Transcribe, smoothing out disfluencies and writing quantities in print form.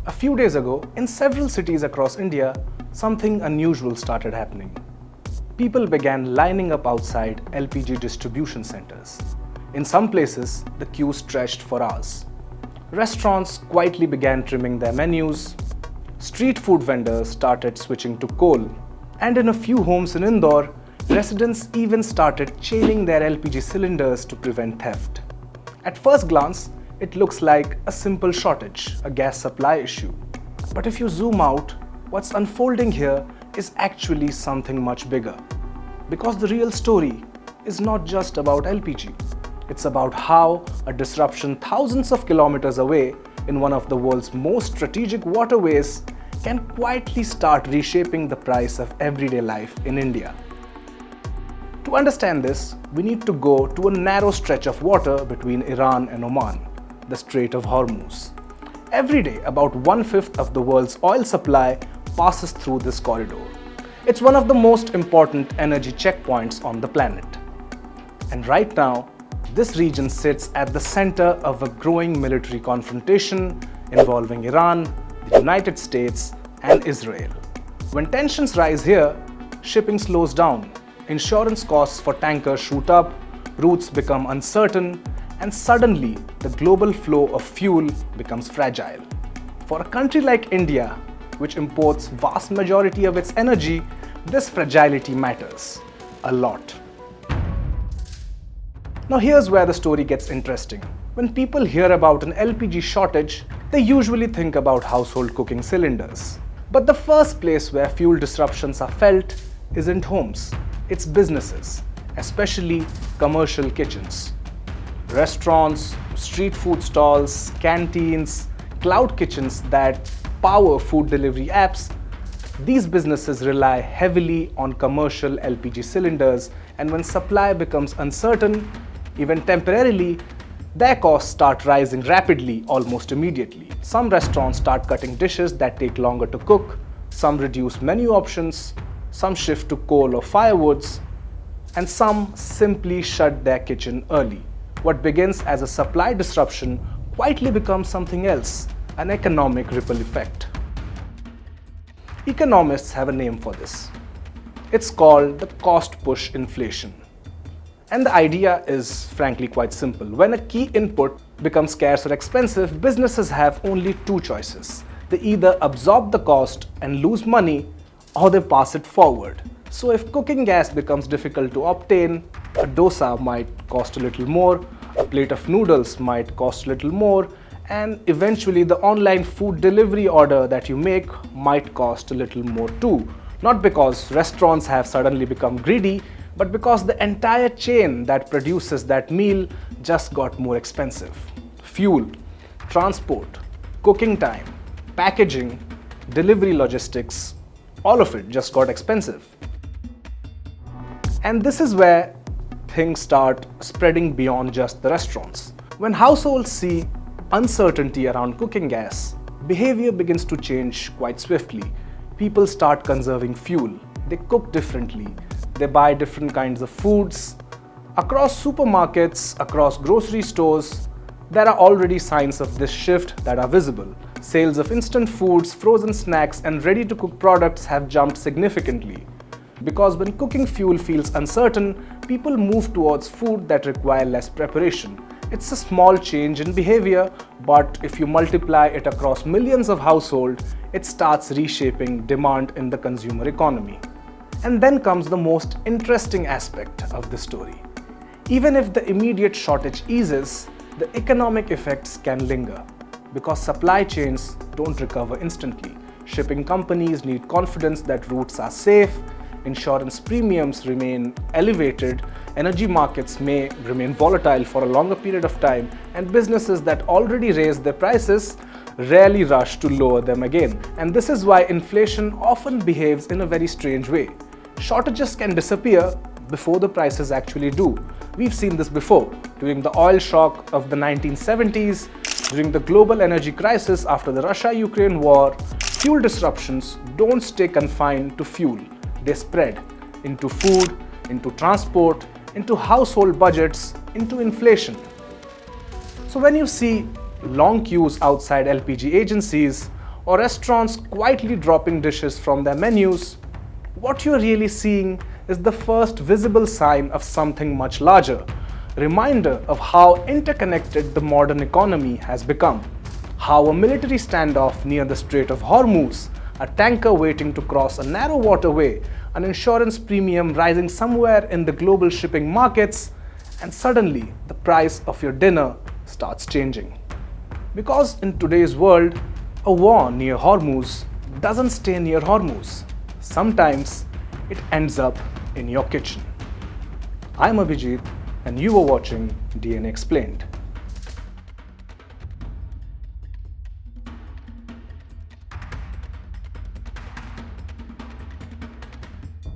A few days ago, in several cities across India, something unusual started happening. People began lining up outside LPG distribution centers. In some places, the queue stretched for hours. Restaurants quietly began trimming their menus. Street food vendors started switching to coal. And in a few homes in Indore, residents even started chaining their LPG cylinders to prevent theft. At first glance, it looks like a simple shortage, a gas supply issue. But if you zoom out, what's unfolding here is actually something much bigger. Because the real story is not just about LPG. It's about how a disruption thousands of kilometers away in one of the world's most strategic waterways can quietly start reshaping the price of everyday life in India. To understand this, we need to go to a narrow stretch of water between Iran and Oman, the Strait of Hormuz. Every day, about 1/5 of the world's oil supply passes through this corridor. It's one of the most important energy checkpoints on the planet. And right now, this region sits at the center of a growing military confrontation involving Iran, the United States, and Israel. When tensions rise here, shipping slows down, insurance costs for tankers shoot up, routes become uncertain, and suddenly the global flow of fuel becomes fragile. For a country like India, which imports vast majority of its energy, this fragility matters a lot. Now here's where the story gets interesting. When people hear about an LPG shortage, they usually think about household cooking cylinders. But the first place where fuel disruptions are felt isn't homes, it's businesses, especially commercial kitchens. Restaurants, street food stalls, canteens, cloud kitchens that power food delivery apps, these businesses rely heavily on commercial LPG cylinders, and when supply becomes uncertain, even temporarily, their costs start rising rapidly almost immediately. Some restaurants start cutting dishes that take longer to cook, some reduce menu options, some shift to coal or firewoods, and some simply shut their kitchen early. What begins as a supply disruption quietly becomes something else, an economic ripple effect. Economists have a name for this. It's called the cost push inflation. And the idea is frankly quite simple. When a key input becomes scarce or expensive, businesses have only two choices. They either absorb the cost and lose money, or they pass it forward. So if cooking gas becomes difficult to obtain, a dosa might cost a little more, a plate of noodles might cost a little more, and eventually the online food delivery order that you make might cost a little more too. Not because restaurants have suddenly become greedy, but because the entire chain that produces that meal just got more expensive. Fuel, transport, cooking time, packaging, delivery logistics, all of it just got expensive. And this is where things start spreading beyond just the restaurants. When households see uncertainty around cooking gas, behavior begins to change quite swiftly. People start conserving fuel. They cook differently. They buy different kinds of foods. Across supermarkets, across grocery stores, there are already signs of this shift that are visible. Sales of instant foods, frozen snacks, and ready-to-cook products have jumped significantly. Because when cooking fuel feels uncertain, people move towards food that require less preparation. It's a small change in behavior, but if you multiply it across millions of households, it starts reshaping demand in the consumer economy. And then comes the most interesting aspect of the story. Even if the immediate shortage eases, the economic effects can linger. Because supply chains don't recover instantly. Shipping companies need confidence that routes are safe, insurance premiums remain elevated, energy markets may remain volatile for a longer period of time, and businesses that already raise their prices rarely rush to lower them again. And this is why inflation often behaves in a very strange way. Shortages can disappear before the prices actually do. We've seen this before, during the oil shock of the 1970s, during the global energy crisis after the Russia-Ukraine war. Fuel disruptions don't stay confined to fuel. They spread into food, into transport, into household budgets, into inflation. So when you see long queues outside LPG agencies, or restaurants quietly dropping dishes from their menus, what you're really seeing is the first visible sign of something much larger, a reminder of how interconnected the modern economy has become, how a military standoff near the Strait of Hormuz, a tanker waiting to cross a narrow waterway, an insurance premium rising somewhere in the global shipping markets, and suddenly the price of your dinner starts changing. Because in today's world, a war near Hormuz doesn't stay near Hormuz. Sometimes it ends up in your kitchen. I'm Abhijit, and you are watching DNA Explained.